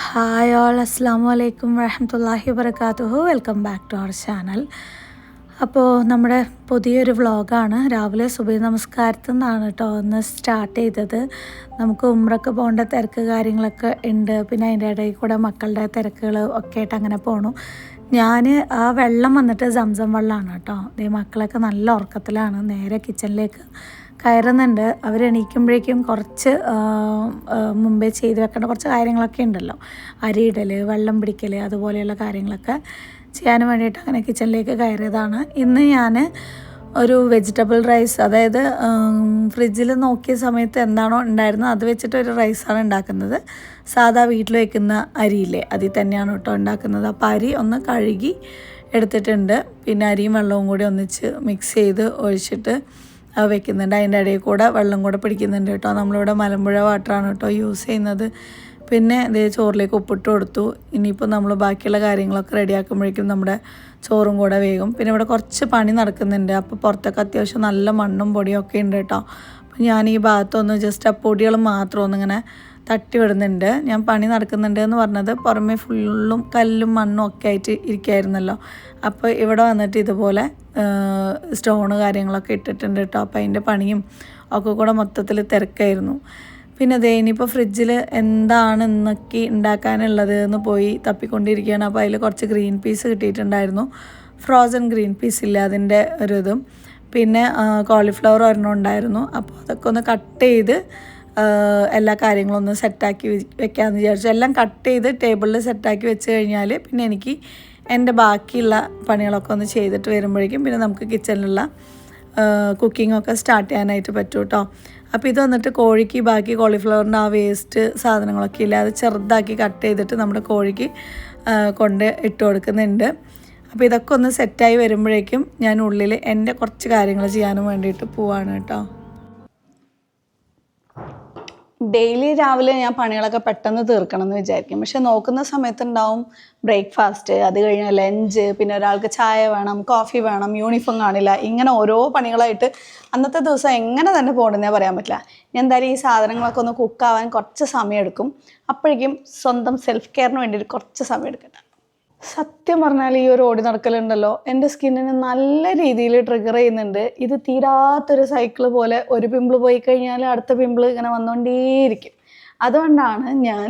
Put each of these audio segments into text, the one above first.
Hi all, അസ്സാമു അലൈക്കും വറഹ്മത്തുള്ളാഹി വബറകാതുഹു. Welcome back to our channel. അപ്പോൾ നമ്മുടെ പുതിയൊരു വ്ളോഗാണ്. രാവിലെ സുബഹി നമസ്കാരത്തിൽ നിന്നാണ് കേട്ടോ ഒന്ന് സ്റ്റാർട്ട് ചെയ്തത്. നമുക്ക് ഉംറക്ക് പോകേണ്ട തിരക്ക് കാര്യങ്ങളൊക്കെ ഉണ്ട്. പിന്നെ അതിൻ്റെ ഇടയിൽ കൂടെ മക്കളുടെ തിരക്കുകൾ ഒക്കെ ആയിട്ട് അങ്ങനെ പോണു. ഞാൻ ആ വെള്ളം വന്നിട്ട് സംസം വെള്ളമാണ് കേട്ടോ. ഈ മക്കളൊക്കെ നല്ല ഉറക്കത്തിലാണ്. നേരെ കിച്ചണിലേക്ക് കയറുന്നുണ്ട്. അവരെണീക്കുമ്പോഴേക്കും കുറച്ച് മുമ്പേ ചെയ്ത് വെക്കേണ്ട കുറച്ച് കാര്യങ്ങളൊക്കെ ഉണ്ടല്ലോ. അരിയിടൽ, വെള്ളം പിടിക്കൽ, അതുപോലെയുള്ള കാര്യങ്ങളൊക്കെ ചെയ്യാൻ വേണ്ടിയിട്ട് അങ്ങനെ കിച്ചണിലേക്ക് കയറിയതാണ്. ഇന്ന് ഞാൻ ഒരു വെജിറ്റബിൾ റൈസ്, അതായത് ഫ്രിഡ്ജിൽ നോക്കിയ സമയത്ത് എന്താണോ ഉണ്ടായിരുന്നത് അത് വെച്ചിട്ട് ഒരു റൈസാണ് ഉണ്ടാക്കുന്നത്. സാധാ വീട്ടിൽ വയ്ക്കുന്ന അരിയില്ലേ, അതിൽ തന്നെയാണ് കേട്ടോ ഉണ്ടാക്കുന്നത്. അപ്പോൾ അരി ഒന്ന് കഴുകി എടുത്തിട്ടുണ്ട്. പിന്നെ അരിയും വെള്ളവും കൂടി ഒന്നിച്ച് മിക്സ് ചെയ്ത് ഒഴിച്ചിട്ട് വെക്കുന്നുണ്ട്. അതിൻ്റെ ഇടയിൽ കൂടെ വെള്ളം കൂടെ പിടിക്കുന്നുണ്ട് കേട്ടോ. നമ്മളിവിടെ മലമ്പുഴ വാട്ടറാണ് കേട്ടോ യൂസ് ചെയ്യുന്നത്. പിന്നെ ഇതേ ചോറിലേക്ക് ഉപ്പിട്ട് കൊടുത്തു. ഇനിയിപ്പോൾ നമ്മൾ ബാക്കിയുള്ള കാര്യങ്ങളൊക്കെ റെഡിയാക്കുമ്പോഴേക്കും നമ്മുടെ ചോറും കൂടെ വേകും. പിന്നെ ഇവിടെ കുറച്ച് പണി നടക്കുന്നുണ്ട്. അപ്പോൾ പുറത്തൊക്കെ അത്യാവശ്യം നല്ല മണ്ണും പൊടിയും ഒക്കെ ഉണ്ട് കേട്ടോ. അപ്പോൾ ഞാൻ ഈ ഭാഗത്തൊന്ന് ജസ്റ്റ് ആ പൊടികൾ മാത്രം ഒന്നിങ്ങനെ തട്ടി വിടുന്നുണ്ട്. ഞാൻ പണി നടക്കുന്നുണ്ട് എന്ന് പറഞ്ഞത് പുറമേ ഫുള്ളും കല്ലും മണ്ണും ഒക്കെ ആയിട്ട് ഇരിക്കുമായിരുന്നല്ലോ. അപ്പോൾ ഇവിടെ വന്നിട്ട് ഇതുപോലെ സ്റ്റോണ് കാര്യങ്ങളൊക്കെ ഇട്ടിട്ടുണ്ട് കേട്ടോ. അപ്പോൾ അതിൻ്റെ പണിയും ഒക്കെ കൂടെ മൊത്തത്തിൽ തിരക്കായിരുന്നു. പിന്നെ അതേ ഇനിയിപ്പോൾ ഫ്രിഡ്ജിൽ എന്താണ് ഇന്നൊക്കെ ഉണ്ടാക്കാനുള്ളത് എന്ന് പോയി തപ്പിക്കൊണ്ടിരിക്കുകയാണ്. അപ്പോൾ അതിൽ കുറച്ച് ഗ്രീൻ പീസ് കിട്ടിയിട്ടുണ്ടായിരുന്നു. ഫ്രോസൺ ഗ്രീൻ പീസ് ഇല്ല, അതിൻ്റെ ഒരു ഇതും. പിന്നെ കോളിഫ്ലവർ ഒരെണ്ണം ഉണ്ടായിരുന്നു. അപ്പോൾ അതൊക്കെ ഒന്ന് കട്ട് ചെയ്ത് എല്ലാ കാര്യങ്ങളും ഒന്ന് സെറ്റാക്കി വെക്കാമെന്ന് വിചാരിച്ചു. എല്ലാം കട്ട് ചെയ്ത് ടേബിളിൽ സെറ്റാക്കി വെച്ച് കഴിഞ്ഞാൽ പിന്നെ എനിക്ക് എൻ്റെ ബാക്കിയുള്ള പണികളൊക്കെ ഒന്ന് ചെയ്തിട്ട് വരുമ്പോഴേക്കും പിന്നെ നമുക്ക് കിച്ചണിലുള്ള കുക്കിങ്ങൊക്കെ സ്റ്റാർട്ട് ചെയ്യാനായിട്ട് പറ്റും കേട്ടോ. അപ്പോൾ ഇത് വന്നിട്ട് കോഴിക്ക് ബാക്കി കോളിഫ്ലവറിൻ്റെ ആ വേസ്റ്റ് സാധനങ്ങളൊക്കെ ഇല്ല, അത് ചെറുതാക്കി കട്ട് ചെയ്തിട്ട് നമ്മുടെ കോഴിക്ക് കൊണ്ട് ഇട്ട് കൊടുക്കുന്നുണ്ട്. അപ്പോൾ ഇതൊക്കെ ഒന്ന് സെറ്റായി വരുമ്പോഴേക്കും ഞാൻ ഉള്ളിൽ എൻ്റെ കുറച്ച് കാര്യങ്ങൾ ചെയ്യാനും വേണ്ടിയിട്ട് പോവാണ് കേട്ടോ. ഡെയിലി രാവിലെ ഞാൻ പണികളൊക്കെ പെട്ടെന്ന് തീർക്കണം എന്ന് വിചാരിക്കും. പക്ഷെ നോക്കുന്ന സമയത്തുണ്ടാവും ബ്രേക്ക്ഫാസ്റ്റ്, അത് കഴിഞ്ഞ് ലഞ്ച്, പിന്നെ ഒരാൾക്ക് ചായ വേണം, കോഫി വേണം, യൂണിഫോം കാണില്ല, ഇങ്ങനെ ഓരോ പണികളായിട്ട് അന്നത്തെ ദിവസം എങ്ങനെ തന്നെ പോകണമെന്നേ പറയാൻ പറ്റില്ല. ഞാൻ എന്തായാലും ഈ സാധനങ്ങളൊക്കെ ഒന്ന് കുക്കാവാൻ കുറച്ച് സമയം എടുക്കും. അപ്പോഴേക്കും സ്വന്തം സെൽഫ് കെയറിന് വേണ്ടിയിട്ട് കുറച്ച് സമയം എടുക്കട്ടെ. സത്യം പറഞ്ഞാൽ ഈ ഒരു ഓടി നടക്കലുണ്ടല്ലോ എൻ്റെ സ്കിന്നിന് നല്ല രീതിയിൽ ട്രിഗർ ചെയ്യുന്നുണ്ട്. ഇത് തീരാത്തൊരു സൈക്കിള് പോലെ. ഒരു പിമ്പിൾ പോയി കഴിഞ്ഞാൽ അടുത്ത പിമ്പിൾ ഇങ്ങനെ വന്നുകൊണ്ടേയിരിക്കും. അതുകൊണ്ടാണ് ഞാൻ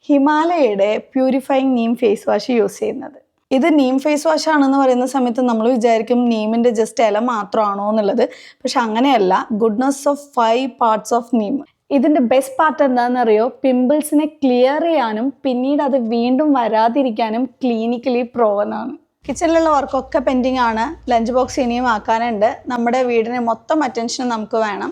ഹിമാലയയുടെ purifying neem face wash use ചെയ്യുന്നത്. ഇത് നീം ഫേസ് വാഷ് ആണെന്ന് പറയുന്ന സമയത്ത് നമ്മൾ വിചാരിക്കും നീമിൻ്റെ ജസ്റ്റ് ഇല മാത്രമാണോ എന്നുള്ളത്. പക്ഷെ അങ്ങനെയല്ല. Goodness of 5 parts of Neem. ഇതിൻ്റെ ബെസ്റ്റ് പാർട്ട് എന്താണെന്നറിയോ? പിമ്പിൾസിനെ ക്ലിയർ ചെയ്യാനും പിന്നീട് അത് വീണ്ടും വരാതിരിക്കാനും ക്ലിനിക്കലി പ്രോവൻ ആണ്. കിച്ചണിലുള്ള വർക്കൊക്കെ പെൻഡിങ് ആണ്. ലഞ്ച് ബോക്സ് ഇനിയും ആക്കാനുണ്ട്. നമ്മുടെ വീടിന് മൊത്തം അറ്റൻഷൻ നമുക്ക് വേണം.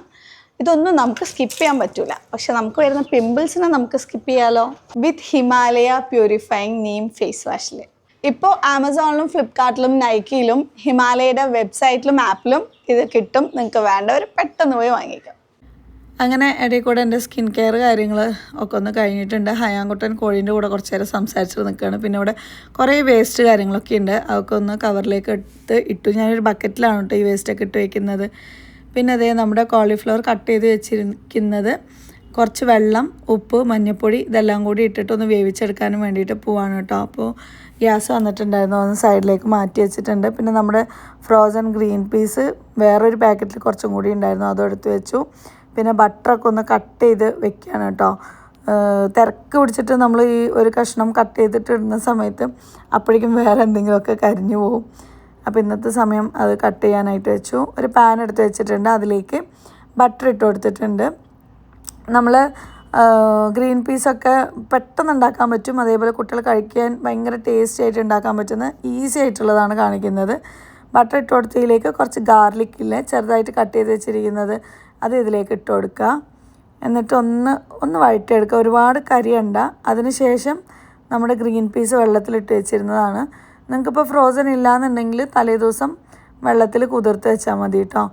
ഇതൊന്നും നമുക്ക് സ്കിപ്പ് ചെയ്യാൻ പറ്റില്ല. പക്ഷെ നമുക്ക് വരുന്ന പിമ്പിൾസിനെ നമുക്ക് സ്കിപ്പ് ചെയ്യാലോ വിത്ത് ഹിമാലയ പ്യൂരിഫൈങ് നീം ഫേസ് വാഷിൽ. ഇപ്പോൾ ആമസോണിലും ഫ്ലിപ്കാർട്ടിലും നൈക്കിയിലും ഹിമാലയയുടെ വെബ്സൈറ്റിലും ആപ്പിലും ഇത് കിട്ടും. നിങ്ങൾക്ക് വേണ്ടവർ പെട്ടെന്ന് പോയി വാങ്ങിക്കാം. അങ്ങനെ ഇടയിൽ കൂടെ എൻ്റെ സ്കിൻ കെയർ കാര്യങ്ങൾ ഒക്കെ ഒന്ന് കഴിഞ്ഞിട്ടുണ്ട്. ഹയാൻകുട്ടൻ കോഴീൻ്റെ കൂടെ കുറച്ച് നേരം സംസാരിച്ചിട്ട് നിൽക്കുകയാണ്. പിന്നെ ഇവിടെ കുറേ വേസ്റ്റ് കാര്യങ്ങളൊക്കെ ഉണ്ട്. അതൊക്കെ ഒന്ന് കവറിലേക്ക് എടുത്ത് ഇട്ടു. ഞാനൊരു ബക്കറ്റിലാണ് കേട്ടോ ഈ വേസ്റ്റൊക്കെ ഇട്ട് വയ്ക്കുന്നത്. പിന്നെ അതേ നമ്മുടെ കോളിഫ്ലവർ കട്ട് ചെയ്ത് വെച്ചിരിക്കുന്നത് കുറച്ച് വെള്ളം, ഉപ്പ്, മഞ്ഞൾപ്പൊടി ഇതെല്ലാം കൂടി ഇട്ടിട്ടൊന്ന് വേവിച്ചെടുക്കാനും വേണ്ടിയിട്ട് പോവാണ് കേട്ടോ. അപ്പോൾ ഗ്യാസ് വന്നിട്ടുണ്ടായിരുന്നു, ഒന്ന് സൈഡിലേക്ക് മാറ്റി വെച്ചിട്ടുണ്ട്. പിന്നെ നമ്മുടെ ഫ്രോസൺ ഗ്രീൻ പീസ് വേറൊരു പാക്കറ്റിൽ കുറച്ചും കൂടി ഉണ്ടായിരുന്നു, അതും എടുത്ത് വെച്ചു. പിന്നെ ബട്ടറൊക്കെ ഒന്ന് കട്ട് ചെയ്ത് വെക്കുകയാണ് കേട്ടോ. തിരക്ക് പിടിച്ചിട്ട് നമ്മൾ ഈ ഒരു കഷ്ണം കട്ട് ചെയ്തിട്ട് ഇടുന്ന സമയത്ത് അപ്പോഴേക്കും വേറെ എന്തെങ്കിലുമൊക്കെ കരിഞ്ഞു പോകും. അപ്പോൾ ഇന്നത്തെ സമയം അത് കട്ട് ചെയ്യാനായിട്ട് വെച്ചു. ഒരു പാൻ എടുത്ത് വെച്ചിട്ടുണ്ട്, അതിലേക്ക് ബട്ടർ ഇട്ട് കൊടുത്തിട്ടുണ്ട്. നമ്മൾ ഗ്രീൻ പീസൊക്കെ പെട്ടെന്ന് ഉണ്ടാക്കാൻ പറ്റും. അതേപോലെ കുട്ടികൾ കഴിക്കാൻ ഭയങ്കര ടേസ്റ്റി ആയിട്ട് ഉണ്ടാക്കാൻ പറ്റുന്ന ഈസി ആയിട്ടുള്ളതാണ് കാണിക്കുന്നത്. ബട്ടർ ഇട്ട് കൊടുത്തതിലേക്ക് കുറച്ച് ഗാർലിക് ഇല്ലേ ചെറുതായിട്ട് കട്ട് ചെയ്ത് വെച്ചിരിക്കുന്നത് അത് ഇതിലേക്ക് ഇട്ട് കൊടുക്കുക. എന്നിട്ട് ഒന്ന് വഴറ്റിയെടുക്കുക. ഒരുപാട് കരിയണ്ട. അതിനുശേഷം നമ്മുടെ ഗ്രീൻ പീസ് വെള്ളത്തിലിട്ട് വെച്ചിരുന്നതാണ്. നിങ്ങൾക്കിപ്പോൾ ഫ്രോസൺ ഇല്ലയെന്നുണ്ടെങ്കിൽ തലേദിവസം വെള്ളത്തിൽ കുതിർത്ത് വെച്ചാൽ മതി കേട്ടോ.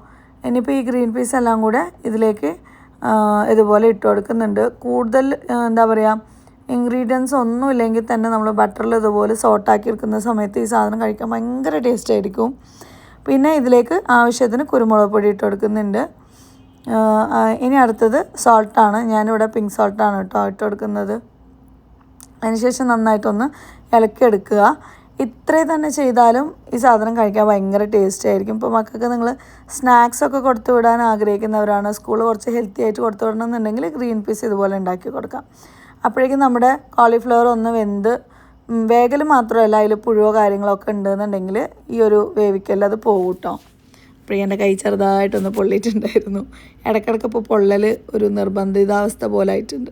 ഇനിയിപ്പോൾ ഈ ഗ്രീൻ പീസ് എല്ലാം കൂടെ ഇതിലേക്ക് ഇതുപോലെ ഇട്ട് കൊടുക്കുന്നുണ്ട്. കൂടുതൽ എന്താ പറയുക ഇൻഗ്രീഡിയൻസ് ഒന്നും ഇല്ലെങ്കിൽ തന്നെ നമ്മൾ ബട്ടറിൽ ഇതുപോലെ സോട്ടാക്കി എടുക്കുന്ന സമയത്ത് ഈ സാധനം കഴിക്കാൻ ഭയങ്കര ടേസ്റ്റ് ആയിരിക്കും. പിന്നെ ഇതിലേക്ക് ആവശ്യത്തിന് കുരുമുളക് പൊടി ഇട്ട് കൊടുക്കുന്നുണ്ട്. ഇനി അടുത്തത് സോൾട്ടാണ്. ഞാനിവിടെ പിങ്ക് സോൾട്ടാണ് കേട്ടോ ഇട്ട് കൊടുക്കുന്നത്. അതിനുശേഷം നന്നായിട്ടൊന്ന് ഇളക്കിയെടുക്കുക. ഇത്രയും തന്നെ ചെയ്താലും ഈ സാധനം കഴിക്കാൻ ഭയങ്കര ടേസ്റ്റ് ആയിരിക്കും. ഇപ്പോൾ മക്കൾക്ക് നിങ്ങൾ സ്നാക്സൊക്കെ കൊടുത്തു വിടാൻ ആഗ്രഹിക്കുന്നവരാണ്, സ്കൂളിൽ കുറച്ച് ഹെൽത്തി ആയിട്ട് കൊടുത്തു വിടണമെന്നുണ്ടെങ്കിൽ ഗ്രീൻ പീസ് ഇതുപോലെ ഉണ്ടാക്കി കൊടുക്കാം. അപ്പോഴേക്കും നമ്മുടെ കോളിഫ്ലവർ ഒന്ന് വെന്ത് വേഗൽ മാത്രമല്ല അതിൽ പുഴുവോ കാര്യങ്ങളൊക്കെ ഉണ്ടെന്നുണ്ടെങ്കിൽ ഈ ഒരു വേവിക്കൽ അത് പോകും കേട്ടോ. അപ്പോഴേ എൻ്റെ കൈ ചെറുതായിട്ടൊന്ന് പൊള്ളിയിട്ടുണ്ടായിരുന്നു. ഇടയ്ക്കിടയ്ക്ക് ഇപ്പോൾ പൊള്ളൽ ഒരു നിർബന്ധിതാവസ്ഥ പോലെ ആയിട്ടുണ്ട്.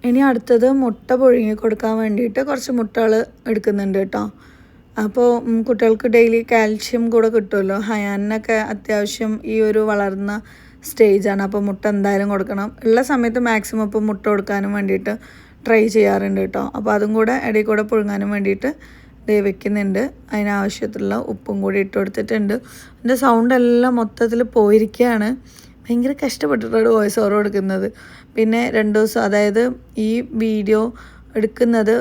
ഇനി അടുത്തത് മുട്ട പുഴുങ്ങി കൊടുക്കാൻ വേണ്ടിയിട്ട് കുറച്ച് മുട്ടകൾ എടുക്കുന്നുണ്ട് കേട്ടോ. അപ്പോൾ കുട്ടികൾക്ക് ഡെയിലി കാൽഷ്യം കൂടെ കിട്ടുമല്ലോ. ഹയാനൊക്കെ അത്യാവശ്യം ഈ ഒരു വളർന്ന സ്റ്റേജാണ്. അപ്പോൾ മുട്ട എന്തായാലും കൊടുക്കണം. ഉള്ള സമയത്ത് മാക്സിമം ഇപ്പോൾ മുട്ട കൊടുക്കാനും വേണ്ടിയിട്ട് ട്രൈ ചെയ്യാറുണ്ട് കേട്ടോ. അപ്പോൾ അതും കൂടെ ഇടയിൽ കൂടെ പുഴുങ്ങാനും വേണ്ടിയിട്ട് വെക്കുന്നുണ്ട്. അതിനാവശ്യത്തിലുള്ള ഉപ്പും കൂടി ഇട്ട് കൊടുത്തിട്ടുണ്ട്. എൻ്റെ സൗണ്ടെല്ലാം മൊത്തത്തിൽ പോയിരിക്കുകയാണ്. ഭയങ്കര കഷ്ടപ്പെട്ടിട്ടാണ് വോയിസ് ഓവർ കൊടുക്കുന്നത്. പിന്നെ 2 ദിവസം, അതായത് ഈ വീഡിയോ എടുക്കുന്നത്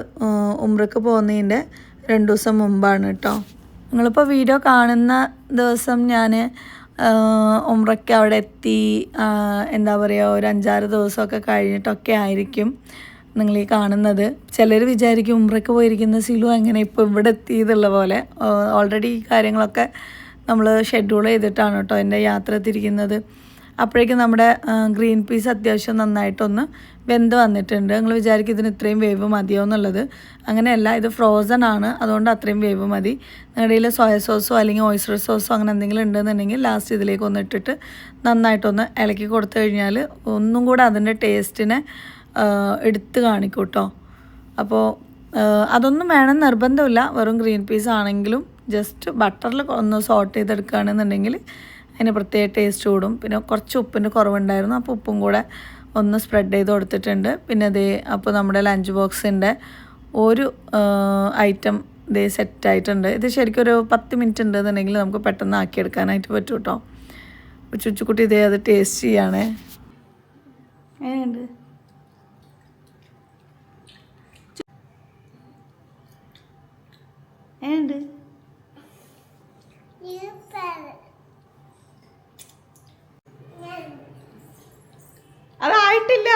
ഉംറയ്ക്ക് പോകുന്നതിൻ്റെ 2 ദിവസം മുമ്പാണ് കേട്ടോ. നിങ്ങളിപ്പോൾ വീഡിയോ കാണുന്ന ദിവസം ഞാൻ ഉംറയ്ക്ക് അവിടെ എത്തി, എന്താ പറയുക, ഒരു 5-6 ദിവസമൊക്കെ കഴിഞ്ഞിട്ടൊക്കെ ആയിരിക്കും നിങ്ങൾ ഈ കാണുന്നത്. ചിലർ വിചാരിക്കും ഉംറയ്ക്ക് പോയിരിക്കുന്ന സിലു എങ്ങനെ ഇപ്പോൾ ഇവിടെ എത്തിയതുള്ള പോലെ. ഓൾറെഡി ഈ കാര്യങ്ങളൊക്കെ നമ്മൾ ഷെഡ്യൂൾ ചെയ്തിട്ടാണ് കേട്ടോ എൻ്റെ യാത്ര തിരിക്കുന്നത്. അപ്പോഴേക്കും നമ്മുടെ ഗ്രീൻ പീസ് അത്യാവശ്യം നന്നായിട്ടൊന്ന് വെന്ത് വന്നിട്ടുണ്ട്. നിങ്ങൾ വിചാരിക്കും ഇതിന് ഇത്രയും വേവ് മതിയോ എന്നുള്ളത്. അങ്ങനെയല്ല, ഇത് ഫ്രോസൺ ആണ്, അതുകൊണ്ട് അത്രയും വേവ് മതി. നിങ്ങളുടെ കയ്യിൽ സോയ സോസോ അല്ലെങ്കിൽ ഓയിസ്റ്റർ സോസോ അങ്ങനെ എന്തെങ്കിലും ഉണ്ടെന്നുണ്ടെങ്കിൽ ലാസ്റ്റ് ഇതിലേക്ക് ഒന്ന് ഇട്ടിട്ട് നന്നായിട്ടൊന്ന് ഇളക്കി കൊടുത്തു കഴിഞ്ഞാൽ ഒന്നും കൂടെ അതിൻ്റെ ടേസ്റ്റിനെ എടുത്ത് കാണിക്കും കേട്ടോ. അപ്പോൾ അതൊന്നും വേണം നിർബന്ധമില്ല. വെറും ഗ്രീൻ പീസ് ആണെങ്കിലും ജസ്റ്റ് ബട്ടറിൽ ഒന്ന് സോട്ട് ചെയ്തെടുക്കുകയാണെന്നുണ്ടെങ്കിൽ അതിന് പ്രത്യേക ടേസ്റ്റ് കൂടും. പിന്നെ കുറച്ച് ഉപ്പിൻ്റെ കുറവുണ്ടായിരുന്നു, അപ്പോൾ ഉപ്പും കൂടെ ഒന്ന് സ്പ്രെഡ് ചെയ്ത് കൊടുത്തിട്ടുണ്ട്. പിന്നെ അപ്പോൾ നമ്മുടെ ലഞ്ച് ബോക്സിൻ്റെ ഒരു ഐറ്റം സെറ്റായിട്ടുണ്ട്. ഇത് ശരിക്കും ഒരു 10 മിനിറ്റ് ഉണ്ടെന്നുണ്ടെങ്കിൽ നമുക്ക് പെട്ടെന്ന് ആക്കിയെടുക്കാനായിട്ട് പറ്റും കേട്ടോ. ചുച്ചുക്കുട്ടി അത് ടേസ്റ്റ് ചെയ്യണേ. എങ്ങനെയുണ്ട്? എങ്ങനെയുണ്ട്? അതായിട്ടില്ല.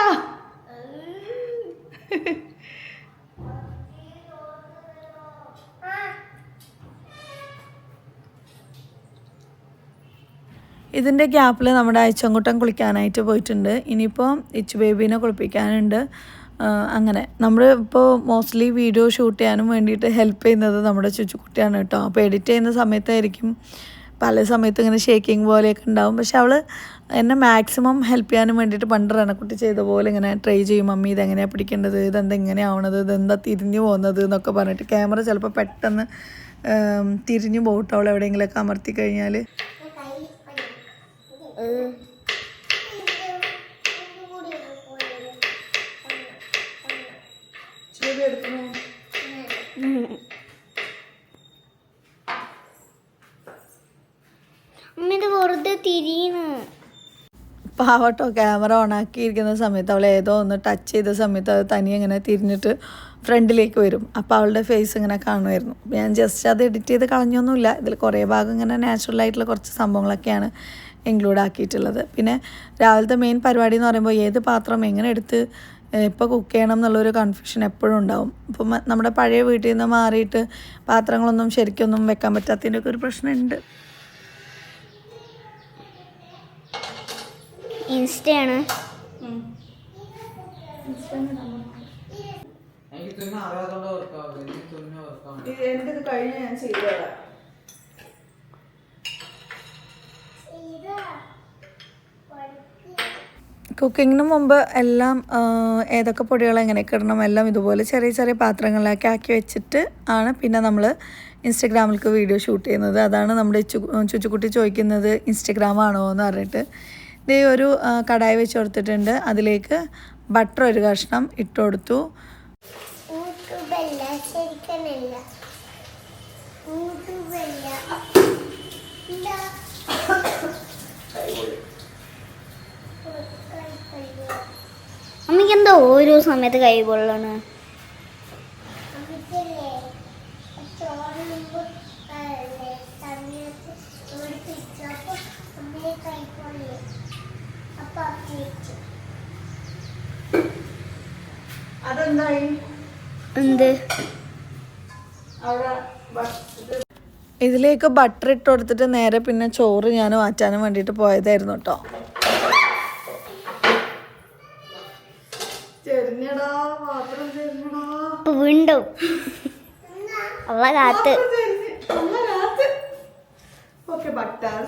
ഇതിൻ്റെ ഗ്യാപ്പിൽ നമ്മുടെ അയച്ചങ്കുട്ടൻ കുളിക്കാനായിട്ട് പോയിട്ടുണ്ട്. ഇനിയിപ്പോൾ ഇച്ചു ബേബീനെ കുളിപ്പിക്കാനുണ്ട്. അങ്ങനെ നമ്മൾ ഇപ്പോൾ മോസ്റ്റ്ലി വീഡിയോ ഷൂട്ട് ചെയ്യാനും വേണ്ടിയിട്ട് ഹെൽപ്പ് ചെയ്യുന്നത് നമ്മുടെ ചുച്ചുക്കുട്ടിയാണ് കേട്ടോ. അപ്പോൾ എഡിറ്റ് ചെയ്യുന്ന സമയത്തായിരിക്കും പല സമയത്ത് ഇങ്ങനെ ഷേക്കിങ് പോലെയൊക്കെ ഉണ്ടാവും. പക്ഷെ അവൾ എന്നെ മാക്സിമം ഹെൽപ്പ് ചെയ്യാനും വേണ്ടിയിട്ട് പണ്ട് റണക്കുട്ടി ചെയ്ത പോലെ ഇങ്ങനെ ട്രൈ ചെയ്യും. മമ്മി ഇതെങ്ങനെയാണ് പിടിക്കേണ്ടത്, ഇതെന്താ ഇങ്ങനെ ആവണത്, ഇതെന്താ തിരിഞ്ഞു പോകുന്നത് എന്നൊക്കെ പറഞ്ഞിട്ട്. ക്യാമറ ചിലപ്പോൾ പെട്ടെന്ന് തിരിഞ്ഞു പോകട്ടോ അവൾ എവിടെയെങ്കിലുമൊക്കെ അമർത്തി കഴിഞ്ഞാൽ. പാവട്ടോ, ക്യാമറ ഓണാക്കിയിരിക്കുന്ന സമയത്ത് അവൾ ഏതോ ഒന്ന് ടച്ച് ചെയ്ത സമയത്ത് അത് തനിയെ ഇങ്ങനെ തിരിഞ്ഞിട്ട് ഫ്രണ്ടിലേക്ക് വരും. അപ്പോൾ അവളുടെ ഫേസ് ഇങ്ങനെ കാണുമായിരുന്നു. ഞാൻ ജസ്റ്റ് അത് എഡിറ്റ് ചെയ്ത് കളഞ്ഞൊന്നുമില്ല. ഇതിൽ കുറേ ഭാഗം ഇങ്ങനെ നാച്ചുറലായിട്ടുള്ള കുറച്ച് സംഭവങ്ങളൊക്കെയാണ് ഇൻക്ലൂഡ് ആക്കിയിട്ടുള്ളത്. പിന്നെ രാവിലത്തെ മെയിൻ പരിപാടി എന്ന് പറയുമ്പോൾ ഏത് പാത്രം എങ്ങനെ എടുത്ത് ഇപ്പോൾ കുക്ക് ചെയ്യണം എന്നുള്ളൊരു കൺഫ്യൂഷൻ എപ്പോഴും ഉണ്ടാവും. അപ്പം നമ്മുടെ പഴയ വീട്ടിൽ നിന്ന് മാറിയിട്ട് പാത്രങ്ങളൊന്നും ശരിക്കൊന്നും വെക്കാൻ പറ്റാത്തതിൻ്റെ ഒക്കെ ഒരു പ്രശ്നമുണ്ട്. ഇൻസ്റ്റയാണ്. എൻ്റെ കഴിഞ്ഞ ഞാൻ ചെയ്തോളാം. കുക്കിങ്ങിന് മുമ്പ് എല്ലാം ഏതൊക്കെ പൊടികൾ എങ്ങനെയൊക്കെ ഇടണം എല്ലാം ഇതുപോലെ ചെറിയ ചെറിയ പാത്രങ്ങളിലൊക്കെ ആക്കി വെച്ചിട്ട് ആണ് പിന്നെ നമ്മൾ ഇൻസ്റ്റഗ്രാമിലേക്ക് വീഡിയോ ഷൂട്ട് ചെയ്യുന്നത്. അതാണ് നമ്മുടെ ചുച്ചുക്കുട്ടി ചോദിക്കുന്നത് ഇൻസ്റ്റഗ്രാം ആണോ എന്ന് പറഞ്ഞിട്ട്. ഇതേ ഒരു കടായി വെച്ച് കൊടുത്തിട്ടുണ്ട്. അതിലേക്ക് ബട്ടർ ഒരു കഷ്ണം ഇട്ട് കൊടുത്തു. അമ്മയ്ക്ക് എന്താ ഓരോ സമയത്ത് കൈ പൊള്ളണ്? അതെന്തായി? എന്ത്? ഇതിലേക്ക് ബട്ടർ ഇട്ട് കൊടുത്തിട്ട് നേരെ പിന്നെ ചോറ് ഞാൻ മാറ്റാനും വേണ്ടിയിട്ട് പോയതായിരുന്നു കേട്ടോ. വീണ്ടും അവളെ കാത്ത്. ഓക്കെ, ബട്ടർ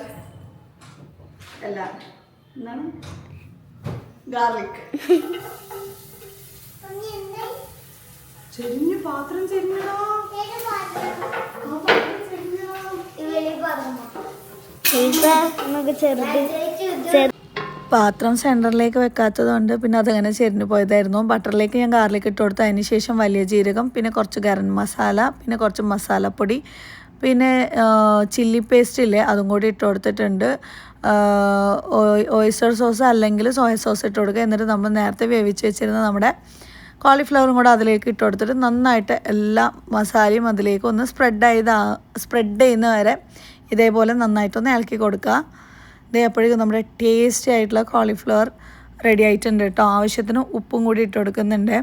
അല്ല, എന്താണ്, ഗാർലിക്. ചെരിഞ്ഞു, പാത്രം ചെരിഞ്ഞടാ. പാത്രം സെൻറ്ററിലേക്ക് വെക്കാത്തത് കൊണ്ട് പിന്നെ അതങ്ങനെ ചെരിഞ്ഞു പോയതായിരുന്നു. ബട്ടറിലേക്ക് ഞാൻ ഗാർലിക് ഇട്ട് കൊടുത്തു. അതിന് ശേഷം വലിയ ജീരകം, പിന്നെ കുറച്ച് ഗരം മസാല, പിന്നെ കുറച്ച് മസാലപ്പൊടി, പിന്നെ ചില്ലി പേസ്റ്റ് ഇല്ലേ അതും കൂടി ഇട്ട് കൊടുത്തിട്ടുണ്ട്. ഓയിസ്റ്റർ സോസ് അല്ലെങ്കിൽ സോയ സോസ് ഇട്ട് കൊടുക്കുക. എന്നിട്ട് നമ്മൾ നേരത്തെ വേവിച്ച് വെച്ചിരുന്ന നമ്മുടെ കോളിഫ്ലവറും കൂടെ അതിലേക്ക് ഇട്ട് കൊടുത്തിട്ട് നന്നായിട്ട് എല്ലാ മസാലയും അതിലേക്ക് ഒന്ന് സ്പ്രെഡ് ചെയ്യുന്ന വരെ ഇതേപോലെ നന്നായിട്ടൊന്ന് ഇളക്കി കൊടുക്കുക. ഇതേ അപ്പോഴേക്കും നമ്മുടെ ടേസ്റ്റി ആയിട്ടുള്ള കോളിഫ്ലവർ റെഡി ആയിട്ടുണ്ട് കേട്ടോ. ആവശ്യത്തിന് ഉപ്പും കൂടി ഇട്ട് കൊടുക്കുന്നുണ്ട്.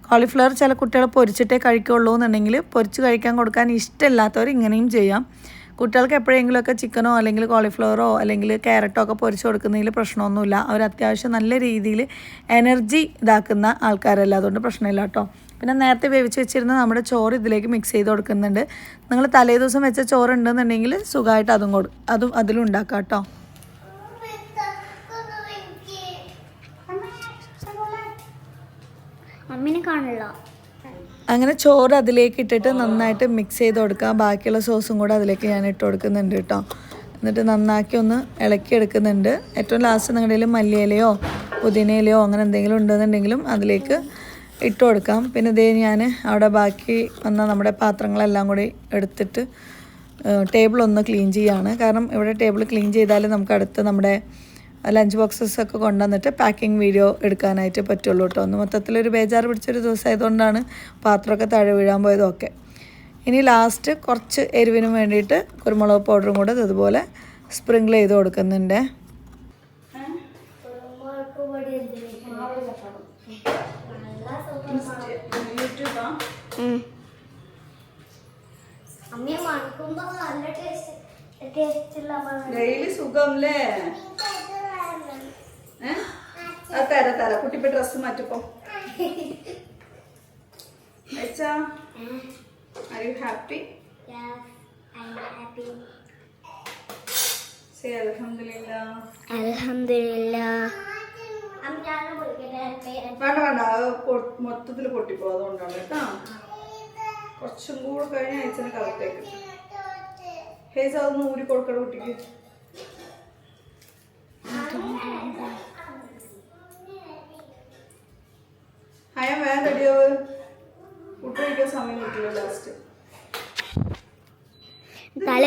കോളിഫ്ലവർ ചില കുട്ടികൾ പൊരിച്ചിട്ടേ കഴിക്കുള്ളൂ എന്നുണ്ടെങ്കിൽ പൊരിച്ച് കഴിക്കാൻ കൊടുക്കാൻ ഇഷ്ടമില്ലാത്തവർ ഇങ്ങനെയും ചെയ്യാം. കുട്ടികൾക്ക് എപ്പോഴെങ്കിലുമൊക്കെ ചിക്കനോ അല്ലെങ്കിൽ കോളിഫ്ലവറോ അല്ലെങ്കിൽ ക്യാരറ്റോ ഒക്കെ പൊരിച്ച് കൊടുക്കുന്നതിൽ പ്രശ്നമൊന്നുമില്ല. അവർ അത്യാവശ്യം നല്ല രീതിയിൽ എനർജി ഇതാക്കുന്ന ആൾക്കാരല്ല, അതുകൊണ്ട് പ്രശ്നമില്ല കേട്ടോ. പിന്നെ നേരത്തെ വേവിച്ച് വെച്ചിരുന്ന നമ്മുടെ ചോറ് ഇതിലേക്ക് മിക്സ് ചെയ്ത് കൊടുക്കുന്നുണ്ട്. നിങ്ങൾ തലേ ദിവസം വെച്ച ചോറ് ഉണ്ടെന്നുണ്ടെങ്കിൽ സുഖമായിട്ട് അതും അതിലും ഉണ്ടാക്കാം കേട്ടോ. അമ്മീനെ കാണില്ല. അങ്ങനെ ചോറ് അതിലേക്ക് ഇട്ടിട്ട് നന്നായിട്ട് മിക്സ് ചെയ്ത് കൊടുക്കുക. ബാക്കിയുള്ള സോസും കൂടെ അതിലേക്ക് ഞാൻ ഇട്ട് കൊടുക്കുന്നുണ്ട് കേട്ടോ. എന്നിട്ട് നന്നാക്കി ഒന്ന് ഇളക്കി എടുക്കുന്നുണ്ട്. ഏറ്റവും ലാസ്റ്റ് നിങ്ങളുടെ കയ്യിൽ മല്ലിയിലയോ പുതിനയിലയോ അങ്ങനെ എന്തെങ്കിലും ഉണ്ടെന്നുണ്ടെങ്കിലും അതിലേക്ക് ഇട്ട് കൊടുക്കാം. പിന്നെ ഇതേ ഞാൻ അവിടെ ബാക്കി വന്ന നമ്മുടെ പാത്രങ്ങളെല്ലാം കൂടി എടുത്തിട്ട് ടേബിൾ ഒന്ന് ക്ലീൻ ചെയ്യുകയാണ്. കാരണം ഇവിടെ ടേബിൾ ക്ലീൻ ചെയ്താൽ നമുക്ക് അടുത്ത് നമ്മുടെ ലഞ്ച് ബോക്സസ് ഒക്കെ കൊണ്ടുവന്നിട്ട് പാക്കിംഗ് വീഡിയോ എടുക്കാനായിട്ട് പറ്റുള്ളൂ കേട്ടോ. ഒന്ന് മൊത്തത്തിലൊരു ബേജാറ് പിടിച്ചൊരു ദിവസമായതുകൊണ്ടാണ് പാത്രമൊക്കെ താഴെ വീഴാൻ പോയതൊക്കെ. ഇനി ലാസ്റ്റ് കുറച്ച് എരിവിനും വേണ്ടിയിട്ട് കുരുമുളക് പൗഡറും കൂടെ ഇതുപോലെ സ്പ്രിങ്കിൾ ചെയ്ത് കൊടുക്കുന്നുണ്ട്. ഡെയിലി സുഖംല്ലേ? തര കുട്ടിപ്പോ dress മാറ്റിപ്പോ. Are you happy? Yeah, I'm happy. Say Alhamdulillah. Alhamdulillah. വേണ്ട, മൊത്തത്തിൽ പൊട്ടിപ്പോ, അതുകൊണ്ടാണ് കേട്ടോ. കുറച്ചും കൂടെ കഴിഞ്ഞ അയച്ചതിന് കറക്റ്റേക്ക് ഹേസ് അതൊന്ന് ഊരി കൊടുക്കട കുട്ടിക്ക്. ഹയം വേഗം തടിയോ, ഫുഡ് കഴിക്കാൻ സമയം കിട്ടില്ല ലാസ്റ്റ്. തല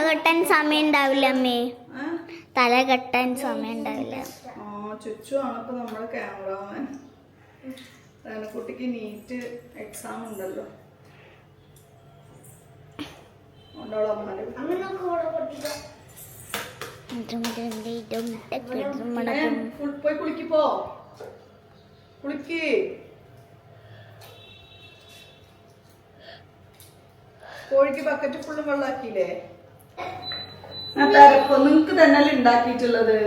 കെട്ടാൻ സമയം ഉണ്ടാവില്ല അമ്മേ. തല കെട്ടാൻ സമയം ഉണ്ടാവില്ല. ചുച്ചു ആണ് ഇപ്പൊ നമ്മുടെ ക്യാമറമാൻ. കുട്ടിക്ക് നീറ്റ് എക്സാം ഉണ്ടല്ലോ. പോയി കുളിക്കിപ്പോ, കുളിക്ക്. കോഴിക്ക് ബക്കറ്റ് ഫുള്ളും വെള്ളാക്കിയില്ലേ? നിങ്ങക്ക് തന്നെയല്ലേ ഉണ്ടാക്കിയിട്ടുള്ളത്?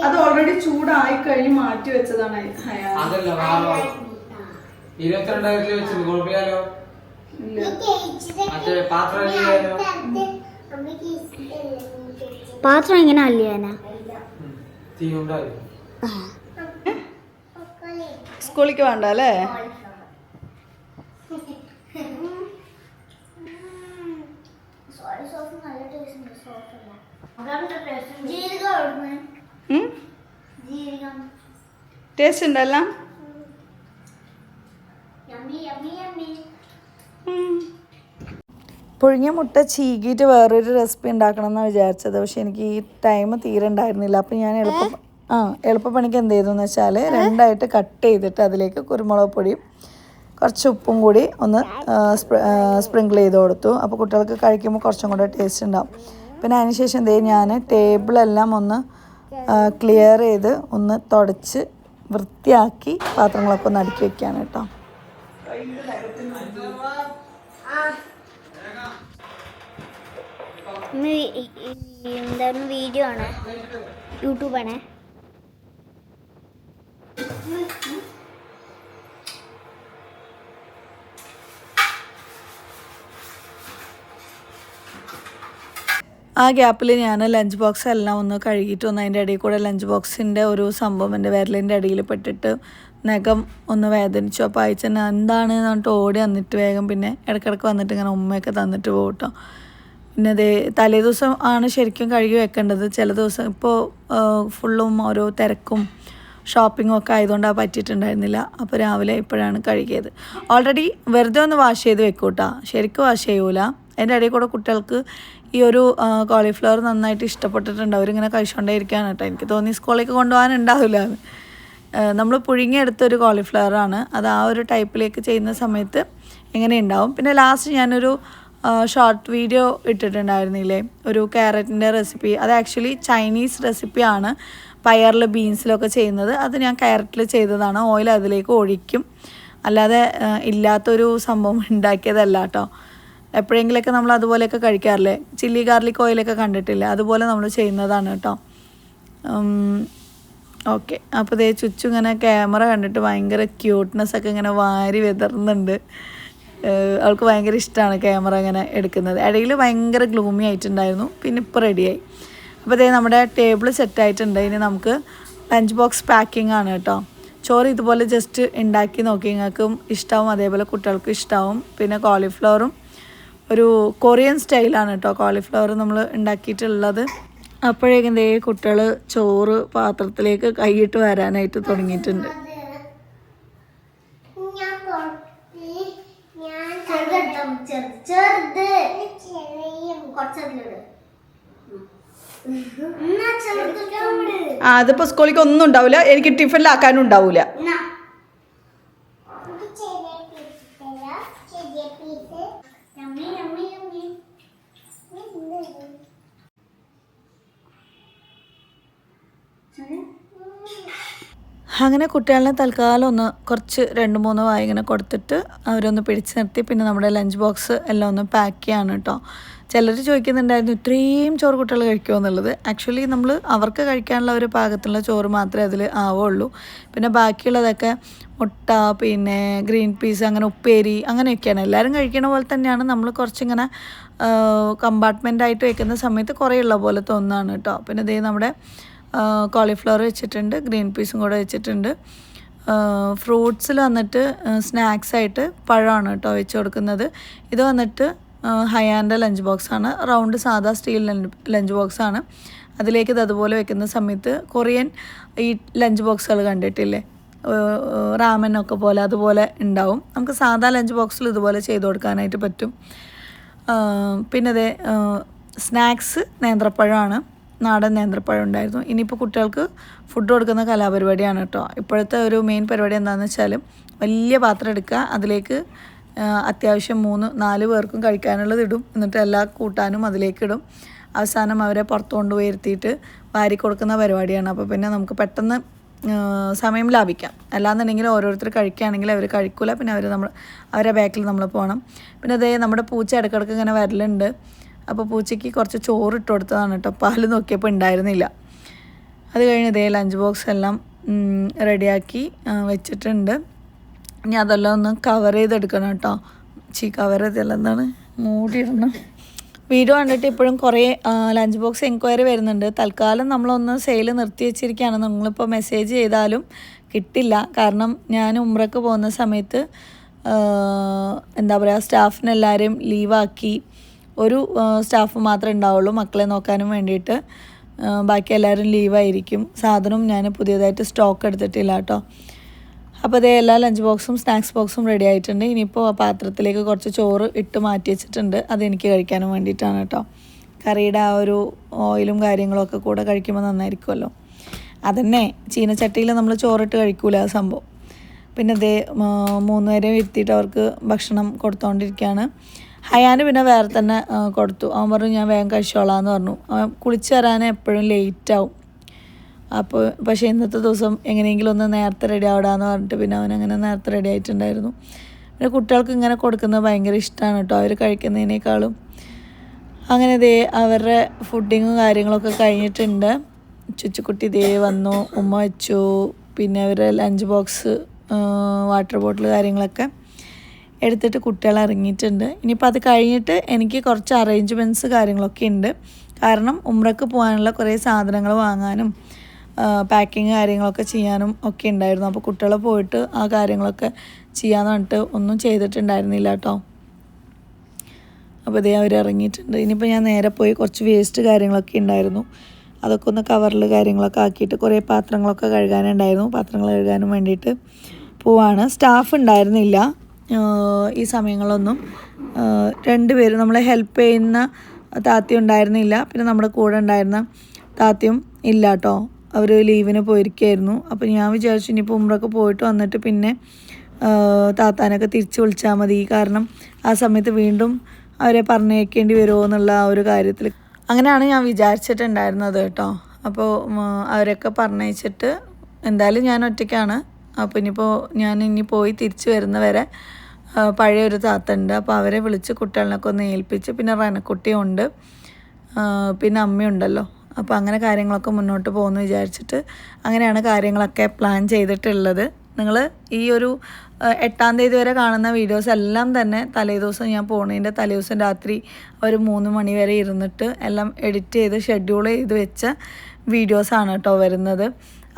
അത് ഓൾറെഡി ചൂടായി കഴിഞ്ഞ് മാറ്റി വെച്ചതാണ്. പാത്രം എങ്ങനെ അല്ലയാനാ? സ്കൂളിലേക്ക് വേണ്ട അല്ലേ? ടേസ്റ്റ് ഉണ്ടല്ലോ. പുഴുങ്ങിയ മുട്ട ചീകിയിട്ട് വേറൊരു റെസിപ്പി ഉണ്ടാക്കണം എന്നാണ് വിചാരിച്ചത്. പക്ഷെ എനിക്ക് ഈ ടൈം തീരെ ഉണ്ടായിരുന്നില്ല. അപ്പം ഞാൻ എളുപ്പപ്പണിക്ക് എന്ത് ചെയ്തു എന്ന് വെച്ചാൽ രണ്ടായിട്ട് കട്ട് ചെയ്തിട്ട് അതിലേക്ക് കുരുമുളക് പൊടിയും കുറച്ച് ഉപ്പും കൂടി ഒന്ന് സ്പ്രിങ്കിൾ ചെയ്ത് കൊടുത്തു. അപ്പോൾ കുട്ടികൾക്ക് കഴിക്കുമ്പോൾ കുറച്ചും കൂടെ ടേസ്റ്റ് ഉണ്ടാവും. പിന്നെ അതിനുശേഷം ഞാൻ ടേബിളെല്ലാം ഒന്ന് ക്ലിയർ ചെയ്ത് ഒന്ന് തുടച്ച് വൃത്തിയാക്കി പാത്രങ്ങളൊക്കെ ഒന്ന് അടുക്കി വെക്കുകയാണ് കേട്ടോ. എന്താണ് വീഡിയോ ആണ്, യൂട്യൂബാണേ. ആ ഗ്യാപ്പിൽ ഞാൻ ലഞ്ച് ബോക്സ് എല്ലാം ഒന്ന് കഴുകിയിട്ട് ഒന്ന് അതിൻ്റെ ഇടയിൽ കൂടെ ലഞ്ച് ബോക്സിൻ്റെ ഒരു സംഭവം എൻ്റെ വിരലിൻ്റെ അടിയിൽ പെട്ടിട്ട് നഖം ഒന്ന് വേദനിച്ചു. അപ്പോൾ അയച്ചെന്നെ എന്താണ് എന്നിട്ട് ഓടി വന്നിട്ട് വേഗം പിന്നെ ഇടയ്ക്കിടയ്ക്ക് വന്നിട്ട് ഇങ്ങനെ ഉമ്മയൊക്കെ തന്നിട്ട് പോകും കേട്ടോ. പിന്നെ തലേ ദിവസം ആണ് ശരിക്കും കഴുകി വെക്കേണ്ടത്. ചില ദിവസം ഇപ്പോൾ ഫുള്ളും ഓരോ തിരക്കും ഷോപ്പിങ്ങും ഒക്കെ ആയതുകൊണ്ട് അത് പറ്റിയിട്ടുണ്ടായിരുന്നില്ല. അപ്പോൾ രാവിലെ ഇപ്പോഴാണ് കഴുകിയത്. ഓൾറെഡി വെറുതെ ഒന്ന് വാഷ് ചെയ്ത് വെക്കും കേട്ടോ, ശരിക്കും വാഷ് ചെയ്യൂല. അതിൻ്റെ ഇടയിൽ കൂടെ കുട്ടികൾക്ക് ഈ ഒരു കോളിഫ്ലവർ നന്നായിട്ട് ഇഷ്ടപ്പെട്ടിട്ടുണ്ട്. അവരിങ്ങനെ കഴിച്ചുകൊണ്ടേ ഇരിക്കുകയാണ് കേട്ടോ. എനിക്ക് തോന്നി സ്കൂളിലേക്ക് കൊണ്ടുപോകാനുണ്ടാവില്ല. നമ്മൾ പുഴുങ്ങിയെടുത്തൊരു കോളിഫ്ലവറാണ്. അത് ആ ഒരു ടൈപ്പിലേക്ക് ചെയ്യുന്ന സമയത്ത് എങ്ങനെ ഉണ്ടാവും. പിന്നെ ലാസ്റ്റ് ഞാനൊരു ഷോർട്ട് വീഡിയോ ഇട്ടിട്ടുണ്ടായിരുന്നില്ലേ, ഒരു ക്യാരറ്റിൻ്റെ റെസിപ്പി. അത് ആക്ച്വലി ചൈനീസ് റെസിപ്പിയാണ്, പയറിൽ ബീൻസിലൊക്കെ ചെയ്യുന്നത്. അത് ഞാൻ ക്യാരറ്റിൽ ചെയ്തതാണ്. ഓയിൽ അതിലേക്ക് ഒഴിക്കും, അല്ലാതെ ഇല്ലാത്തൊരു സംഭവം ഉണ്ടാക്കിയതല്ല കേട്ടോ. എപ്പോഴെങ്കിലൊക്കെ നമ്മൾ അതുപോലെയൊക്കെ കഴിക്കാറില്ലേ, ചില്ലി ഗാർലിക് ഓയിലൊക്കെ കണ്ടിട്ടില്ല, അതുപോലെ നമ്മൾ ചെയ്യുന്നതാണ് കേട്ടോ. ഓക്കെ, അപ്പോൾ ചുച്ചു ഇങ്ങനെ ക്യാമറ കണ്ടിട്ട് ഭയങ്കര ക്യൂട്ട്നെസ്സൊക്കെ ഇങ്ങനെ വാരി വിതറുന്നുണ്ട്. അവൾക്ക് ഭയങ്കര ഇഷ്ടമാണ് ക്യാമറ ഇങ്ങനെ എടുക്കുന്നത്. ഇടയിൽ ഭയങ്കര ഗ്ലൂമി ആയിട്ടുണ്ടായിരുന്നു, പിന്നെ ഇപ്പോൾ റെഡിയായി. അപ്പോൾ നമ്മുടെ ടേബിൾ സെറ്റായിട്ടുണ്ട്. ഇനി നമുക്ക് ലഞ്ച് ബോക്സ് പാക്കിംഗ് ആണ് കേട്ടോ. ചോറ് ഇതുപോലെ ജസ്റ്റ് ഉണ്ടാക്കി നോക്കി, നിങ്ങൾക്കും ഇഷ്ടമാവും, അതേപോലെ കുട്ടികൾക്കും ഇഷ്ടമാവും. പിന്നെ കോളിഫ്ലവറും ഒരു കൊറിയൻ സ്റ്റൈലാണ് കേട്ടോ കോളിഫ്ലവർ നമ്മൾ ഉണ്ടാക്കിയിട്ടുള്ളത്. അപ്പോഴേക്കും കുട്ടികൾ ചോറ് പാത്രത്തിലേക്ക് കൈയിട്ട് വരാനായിട്ട് തുടങ്ങിയിട്ടുണ്ട്. അതിപ്പോ സ്കൂളിലേക്ക് ഒന്നും ഉണ്ടാവില്ല, എനിക്ക് ടിഫിനിലാക്കാനും ഉണ്ടാവൂല. അങ്ങനെ കുട്ടികളെ തൽക്കാലം ഒന്ന് കുറച്ച് 2-3 വായ ഇങ്ങനെ കൊടുത്തിട്ട് അവരൊന്ന് പിടിച്ച് നിർത്തി. പിന്നെ നമ്മുടെ ലഞ്ച് ബോക്സ് എല്ലാം ഒന്ന് പാക്ക് ചെയ്യാണ് കേട്ടോ. ചിലർ ചോദിക്കുന്നുണ്ടായിരുന്നു ഇത്രയും ചോറ് കുട്ടികൾ കഴിക്കുമോ എന്നുള്ളത്. ആക്ച്വലി നമ്മൾ അവർക്ക് കഴിക്കാനുള്ള ഒരു പാകത്തിലുള്ള ചോറ് മാത്രമേ അതിൽ ആവുള്ളൂ. പിന്നെ ബാക്കിയുള്ളതൊക്കെ മുട്ട, പിന്നെ ഗ്രീൻ പീസ്, അങ്ങനെ ഉപ്പേരി, അങ്ങനെയൊക്കെയാണ് എല്ലാവരും കഴിക്കണ പോലെ തന്നെയാണ്. നമ്മൾ കുറച്ചിങ്ങനെ കമ്പാർട്ട്മെൻ്റായിട്ട് വെക്കുന്ന സമയത്ത് കുറേ ഉള്ള പോലെ തോന്നുന്നതാണ് കേട്ടോ. പിന്നെ നമ്മുടെ കോളിഫ്ലവർ വെച്ചിട്ടുണ്ട്, ഗ്രീൻ പീസും കൂടെ വെച്ചിട്ടുണ്ട്. ഫ്രൂട്ട്സിൽ വന്നിട്ട് സ്നാക്സായിട്ട് പഴമാണ് കേട്ടോ വെച്ച് കൊടുക്കുന്നത്. ഇത് വന്നിട്ട് ഹയാൻ്റെ ലഞ്ച് ബോക്സാണ്, റൗണ്ട് സാധാ സ്റ്റീൽ ലഞ്ച് ബോക്സാണ്. അതിലേക്ക് ഇത് അതുപോലെ വെക്കുന്ന സമയത്ത് കൊറിയൻ ഈ ലഞ്ച് ബോക്സുകൾ കണ്ടിട്ടില്ലേ, റാമനൊക്കെ പോലെ അതുപോലെ ഉണ്ടാവും. നമുക്ക് സാധാ ലഞ്ച് ബോക്സിൽ ഇതുപോലെ ചെയ്ത് കൊടുക്കാനായിട്ട് പറ്റും. പിന്നെ സ്നാക്സ് നേന്ത്രപ്പഴമാണ്, നാടൻ നേന്ത്രപ്പഴം ഉണ്ടായിരുന്നു. ഇനിയിപ്പോൾ കുട്ടികൾക്ക് ഫുഡ് കൊടുക്കുന്ന കലാപരിപാടിയാണ് കേട്ടോ. ഇപ്പോഴത്തെ ഒരു മെയിൻ പരിപാടി എന്താണെന്ന് വെച്ചാൽ വലിയ പാത്രം എടുക്കുക, അതിലേക്ക് അത്യാവശ്യം 3-4 പേർക്കും കഴിക്കാനുള്ളത് ഇടും, എന്നിട്ട് എല്ലാ കൂട്ടാനും അതിലേക്ക് ഇടും. അവസാനം അവരെ പുറത്ത് കൊണ്ടുപോയി ഇരുത്തിയിട്ട് വാരി കൊടുക്കുന്ന പരിപാടിയാണ്. അപ്പോൾ പിന്നെ നമുക്ക് പെട്ടെന്ന് സമയം ലാഭിക്കാം. അല്ലാന്നുണ്ടെങ്കിൽ ഓരോരുത്തർ കഴിക്കുകയാണെങ്കിൽ അവർ കഴിക്കില്ല, പിന്നെ അവരെ ബാക്കിൽ നമ്മൾ പോകണം. പിന്നെ നമ്മുടെ പൂച്ച ഇടയ്ക്കിടയ്ക്ക് ഇങ്ങനെ വരലുണ്ട്. അപ്പോൾ പൂച്ചയ്ക്ക് കുറച്ച് ചോറ് ഇട്ട് കൊടുത്തതാണ് കേട്ടോ. പാല് നോക്കിയപ്പോൾ ഉണ്ടായിരുന്നില്ല. അത് കഴിഞ്ഞ് ലഞ്ച് ബോക്സ് എല്ലാം റെഡിയാക്കി വെച്ചിട്ടുണ്ട്. ഇനി അതെല്ലാം ഒന്ന് കവർ ചെയ്തെടുക്കണം കേട്ടോ. കവർ ചെയ്തെല്ലാം എന്താണ് മൂടിയിടണം. വീഡിയോ കണ്ടിട്ട് ഇപ്പോഴും കുറേ ലഞ്ച് ബോക്സ് എൻക്വയറി വരുന്നുണ്ട്. തൽക്കാലം നമ്മളൊന്ന് സെയിൽ നിർത്തി വെച്ചിരിക്കുകയാണ്. നിങ്ങളിപ്പോൾ മെസ്സേജ് ചെയ്താലും കിട്ടില്ല. കാരണം ഞാൻ ഉംറയ്ക്ക് പോകുന്ന സമയത്ത് എന്താ പറയുക, സ്റ്റാഫിനെല്ലാവരെയും ലീവാക്കി. ഒരു സ്റ്റാഫ് മാത്രമേ ഉണ്ടാവുള്ളൂ മക്കളെ നോക്കാനും വേണ്ടിയിട്ട്. ബാക്കി എല്ലാവരും ലീവായിരിക്കും. സാധനവും ഞാൻ പുതിയതായിട്ട് സ്റ്റോക്ക് എടുത്തിട്ടില്ല കേട്ടോ. അപ്പോൾ എല്ലാ ലഞ്ച് ബോക്സും സ്നാക്സ് ബോക്സും റെഡി ആയിട്ടുണ്ട്. ഇനിയിപ്പോൾ പാത്രത്തിലേക്ക് കുറച്ച് ചോറ് ഇട്ട് മാറ്റി വെച്ചിട്ടുണ്ട്. അതെനിക്ക് കഴിക്കാനും വേണ്ടിയിട്ടാണ് കേട്ടോ. കറിയുടെ ആ ഒരു ഓയിലും കാര്യങ്ങളൊക്കെ കൂടെ കഴിക്കുമ്പോൾ നന്നായിരിക്കുമല്ലോ. അതന്നെ ചീനച്ചട്ടിയിൽ നമ്മൾ ചോറിട്ട് കഴിക്കൂല ആ സംഭവം. പിന്നെ ഇതേ 3 പേരെയും ഇരുത്തിയിട്ട് അവർക്ക് ഭക്ഷണം കൊടുത്തുകൊണ്ടിരിക്കുകയാണ്. ഹയാന് പിന്നെ വേറെ തന്നെ കൊടുത്തു. അവൻ പറഞ്ഞു ഞാൻ വേഗം കഴിച്ചോളാമെന്ന് പറഞ്ഞു. അവൻ കുളിച്ച് വരാൻ എപ്പോഴും ലേറ്റാവും. അപ്പോൾ പക്ഷേ ഇന്നത്തെ ദിവസം എങ്ങനെയെങ്കിലും ഒന്ന് നേരത്തെ റെഡി ആവിടാന്ന് പറഞ്ഞിട്ട് പിന്നെ അവനങ്ങനെ നേരത്തെ റെഡി ആയിട്ടുണ്ടായിരുന്നു. പിന്നെ കുട്ടികൾക്ക് ഇങ്ങനെ കൊടുക്കുന്നത് ഭയങ്കര ഇഷ്ടമാണ് കേട്ടോ, അവർ കഴിക്കുന്നതിനേക്കാളും. അങ്ങനെ ദേ അവരുടെ ഫുഡിങ്ങും കാര്യങ്ങളൊക്കെ കഴിഞ്ഞിട്ടുണ്ട്. ചുച്ചുക്കുട്ടി ദേ വന്നു, ഉമ്മ വെച്ചു. പിന്നെ അവരുടെ ലഞ്ച് ബോക്സ്, വാട്ടർ ബോട്ടിൽ കാര്യങ്ങളൊക്കെ എടുത്തിട്ട് കുട്ടികൾ ഇറങ്ങിയിട്ടുണ്ട്. ഇനിയിപ്പോൾ അത് കഴിഞ്ഞിട്ട് എനിക്ക് കുറച്ച് അറേഞ്ച്മെൻറ്റ്സ് കാര്യങ്ങളൊക്കെ ഉണ്ട്. കാരണം ഉംറയ്ക്ക് പോകാനുള്ള കുറേ സാധനങ്ങൾ വാങ്ങാനും പാക്കിങ് കാര്യങ്ങളൊക്കെ ചെയ്യാനും ഒക്കെ ഉണ്ടായിരുന്നു. അപ്പോൾ കുട്ടികൾ പോയിട്ട് ആ കാര്യങ്ങളൊക്കെ ചെയ്യാമെന്ന് പറഞ്ഞിട്ട് ഒന്നും ചെയ്തിട്ടുണ്ടായിരുന്നില്ല കേട്ടോ. അപ്പോൾ ഇതേ അവർ ഇറങ്ങിയിട്ടുണ്ട്. ഇനിയിപ്പോൾ ഞാൻ നേരെ പോയി കുറച്ച് വേസ്റ്റ് കാര്യങ്ങളൊക്കെ ഉണ്ടായിരുന്നു, അതൊക്കെ ഒന്ന് കവറിൽ കാര്യങ്ങളൊക്കെ ആക്കിയിട്ട് കുറേ പാത്രങ്ങളൊക്കെ കഴുകാനുണ്ടായിരുന്നു. പാത്രങ്ങൾ കഴുകാനും വേണ്ടിയിട്ട് പോവാണ്. സ്റ്റാഫ് ഉണ്ടായിരുന്നില്ല ഈ സമയങ്ങളൊന്നും. 2 പേര് നമ്മളെ ഹെൽപ്പ് ചെയ്യുന്ന താത്തി ഉണ്ടായിരുന്നില്ല. പിന്നെ നമ്മുടെ കൂടെ ഉണ്ടായിരുന്ന താത്തിയും ഇല്ല കേട്ടോ, അവർ ലീവിന് പോയിരിക്കുകയായിരുന്നു. അപ്പോൾ ഞാൻ വിചാരിച്ചു ഇനിയിപ്പോൾ ഉംറയ്ക്ക് പോയിട്ട് വന്നിട്ട് പിന്നെ താത്താനൊക്കെ തിരിച്ച് വിളിച്ചാൽ മതി, കാരണം ആ സമയത്ത് വീണ്ടും അവരെ പറഞ്ഞേക്കേണ്ടി വരുമോ എന്നുള്ള ആ ഒരു കാര്യത്തിൽ. അങ്ങനെയാണ് ഞാൻ വിചാരിച്ചിട്ടുണ്ടായിരുന്നത് കേട്ടോ. അപ്പോൾ അവരൊക്കെ പറഞ്ഞയച്ചിട്ട് എന്തായാലും ഞാൻ ഒറ്റയ്ക്കാണ്. അപ്പോൾ ഇനിയിപ്പോൾ ഞാൻ പോയി തിരിച്ച് വരുന്നവരെ പഴയൊരു താത്ത ഉണ്ട്, അപ്പോൾ അവരെ വിളിച്ച് കുട്ടികളെയൊക്കെ ഒന്ന് ഏൽപ്പിച്ച്, പിന്നെ റനക്കുട്ടിയുണ്ട്, പിന്നെ അമ്മയുണ്ടല്ലോ. അപ്പോൾ അങ്ങനെ കാര്യങ്ങളൊക്കെ മുന്നോട്ട് പോകുമെന്ന് വിചാരിച്ചിട്ട് അങ്ങനെയാണ് കാര്യങ്ങളൊക്കെ പ്ലാൻ ചെയ്തിട്ടുള്ളത്. നിങ്ങൾ ഈ ഒരു 8-ാം തീയതി വരെ കാണുന്ന വീഡിയോസ് എല്ലാം തന്നെ തലേദിവസം ഞാൻ പോണതിൻ്റെ തലേദിവസം രാത്രി ഒരു 3 മണി വരെ ഇരുന്നിട്ട് എല്ലാം എഡിറ്റ് ചെയ്ത് ഷെഡ്യൂൾ ചെയ്ത് വെച്ച വീഡിയോസാണ് കേട്ടോ വരുന്നത്.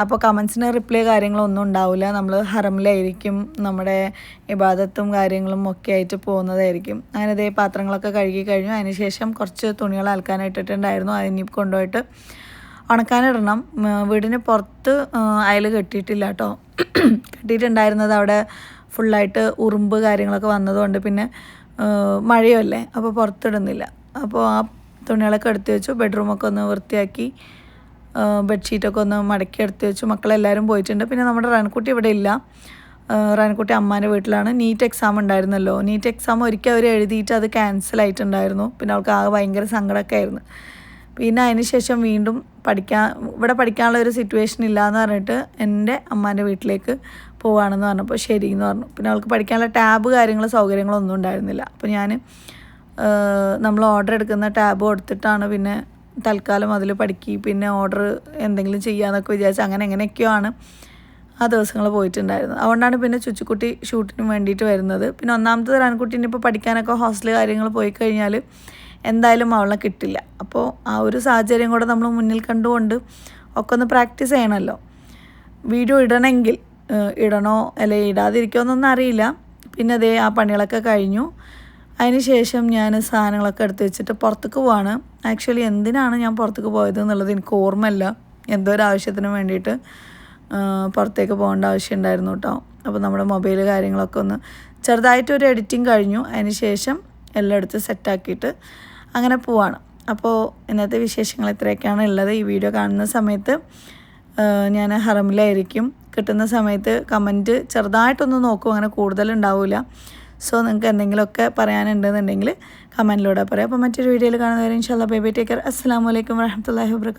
അപ്പോൾ കമൻസിന് റിപ്ലൈ കാര്യങ്ങളൊന്നും ഉണ്ടാവില്ല. നമ്മൾ ഹറമിലായിരിക്കും, നമ്മുടെ ഇബാദത്തും കാര്യങ്ങളും ഒക്കെ ആയിട്ട് പോകുന്നതായിരിക്കും. അങ്ങനെ ഇതേ പാത്രങ്ങളൊക്കെ കഴുകി കഴിഞ്ഞു. അതിന് ശേഷം കുറച്ച് തുണികൾ അലക്കാനിട്ടിട്ടുണ്ടായിരുന്നു, അതിനി കൊണ്ടുപോയിട്ട് ഉണക്കാനിടണം. വീടിന് പുറത്ത് അയൽ കെട്ടിയിട്ടില്ല കേട്ടോ. കെട്ടിയിട്ടുണ്ടായിരുന്നത് അവിടെ ഫുള്ളായിട്ട് ഉറുമ്പ് കാര്യങ്ങളൊക്കെ വന്നതുകൊണ്ട് പിന്നെ മഴയല്ലേ, അപ്പോൾ പുറത്തിടുന്നില്ല. അപ്പോൾ ആ തുണികളൊക്കെ എടുത്ത് വെച്ചു. ബെഡ്റൂമൊക്കെ ഒന്ന് വൃത്തിയാക്കി, ബെഡ്ഷീറ്റൊക്കെ ഒന്ന് മടക്കി എടുത്ത് വെച്ചു. മക്കളെല്ലാവരും പോയിട്ടുണ്ട്. പിന്നെ നമ്മുടെ റൺകുട്ടി ഇവിടെ ഇല്ല. റൺകുട്ടി അമ്മാൻ്റെ വീട്ടിലാണ്. നീറ്റ് എക്സാം ഉണ്ടായിരുന്നല്ലോ, നീറ്റ് എക്സാം ഒരിക്കൽ അവർ എഴുതിയിട്ട് അത് ക്യാൻസൽ ആയിട്ടുണ്ടായിരുന്നു. പിന്നെ അവൾക്ക് ആകെ ഭയങ്കര സങ്കടമൊക്കെ ആയിരുന്നു. പിന്നെ അതിന് ശേഷം വീണ്ടും ഇവിടെ പഠിക്കാനുള്ള ഒരു സിറ്റുവേഷൻ ഇല്ലയെന്ന് പറഞ്ഞിട്ട് എൻ്റെ അമ്മാൻ്റെ വീട്ടിലേക്ക് പോവുകയാണെന്ന് പറഞ്ഞപ്പോൾ ശരി എന്ന് പറഞ്ഞു. പിന്നെ അവൾക്ക് പഠിക്കാനുള്ള ടാബ് കാര്യങ്ങൾ സൗകര്യങ്ങളൊന്നും ഉണ്ടായിരുന്നില്ല. അപ്പോൾ നമ്മൾ ഓർഡർ എടുക്കുന്ന ടാബ് കൊടുത്തിട്ടാണ് പിന്നെ തൽക്കാലം അതിൽ പഠിക്കുക, പിന്നെ ഓർഡർ എന്തെങ്കിലും ചെയ്യാമെന്നൊക്കെ വിചാരിച്ച് അങ്ങനെ എങ്ങനെയൊക്കെയോ ആണ് ആ ദിവസങ്ങൾ പോയിട്ടുണ്ടായിരുന്നത്. അതുകൊണ്ടാണ് പിന്നെ ചുച്ചുക്കുട്ടി ഷൂട്ടിന് വേണ്ടിയിട്ട് വരുന്നത്. പിന്നെ ഒന്നാമത്തെ റൺകുട്ടീനെ ഇപ്പോൾ പഠിക്കാനൊക്കെ ഹോസ്റ്റൽ കാര്യങ്ങൾ പോയി കഴിഞ്ഞാൽ എന്തായാലും അവളെ കിട്ടില്ല. അപ്പോൾ ആ ഒരു സാഹചര്യം കൂടെ നമ്മൾ മുന്നിൽ കണ്ടുകൊണ്ട് ഒക്കെ ഒന്ന് പ്രാക്ടീസ് ചെയ്യണമല്ലോ. വീഡിയോ ഇടണമെങ്കിൽ ഇടണോ അല്ലെങ്കിൽ ഇടാതിരിക്കുമോ എന്നൊന്നും അറിയില്ല. പിന്നെ അതേ ആ പണികളൊക്കെ കഴിഞ്ഞു. അതിന് ശേഷം ഞാൻ സാധനങ്ങളൊക്കെ എടുത്ത് വെച്ചിട്ട് പുറത്തേക്ക് പോവാണ്. ആക്ച്വലി എന്തിനാണ് ഞാൻ പുറത്തേക്ക് പോയത് എന്നുള്ളത് എനിക്ക് ഓർമ്മയില്ല. എന്തോ ഒരു ആവശ്യത്തിന് വേണ്ടിയിട്ട് പുറത്തേക്ക് പോകേണ്ട ആവശ്യം ഉണ്ടായിരുന്നു കേട്ടോ. അപ്പോൾ നമ്മുടെ മൊബൈൽ കാര്യങ്ങളൊക്കെ ഒന്ന് ചെറുതായിട്ടൊരു എഡിറ്റിംഗ് കഴിഞ്ഞു. അതിന് ശേഷം എല്ലാം എടുത്ത് സെറ്റാക്കിയിട്ട് അങ്ങനെ പോവാണ്. അപ്പോൾ ഇന്നത്തെ വിശേഷങ്ങൾ ഇത്രയൊക്കെയാണ് ഉള്ളത്. ഈ വീഡിയോ കാണുന്ന സമയത്ത് ഞാൻ ഹറമിലായിരിക്കും. കിട്ടുന്ന സമയത്ത് കമൻറ്റ് ചെറുതായിട്ടൊന്ന് നോക്കും, അങ്ങനെ കൂടുതലുണ്ടാവില്ല. സോ നിങ്ങൾക്ക് എന്തെങ്കിലുമൊക്കെ പറയാനുണ്ടെന്നുണ്ടെങ്കിൽ കമൻറ്റിലൂടെ പറയാം. അപ്പോൾ മറ്റൊരു വീഡിയോയിൽ കാണുന്നവരെ ഇൻഷാല്ലാ ബൈ ബൈ, ടേക്ക് കെയർ. അസ്സലാമു അലൈക്കും വറഹ്മത്തുള്ളാഹി വബറകാതുഹു.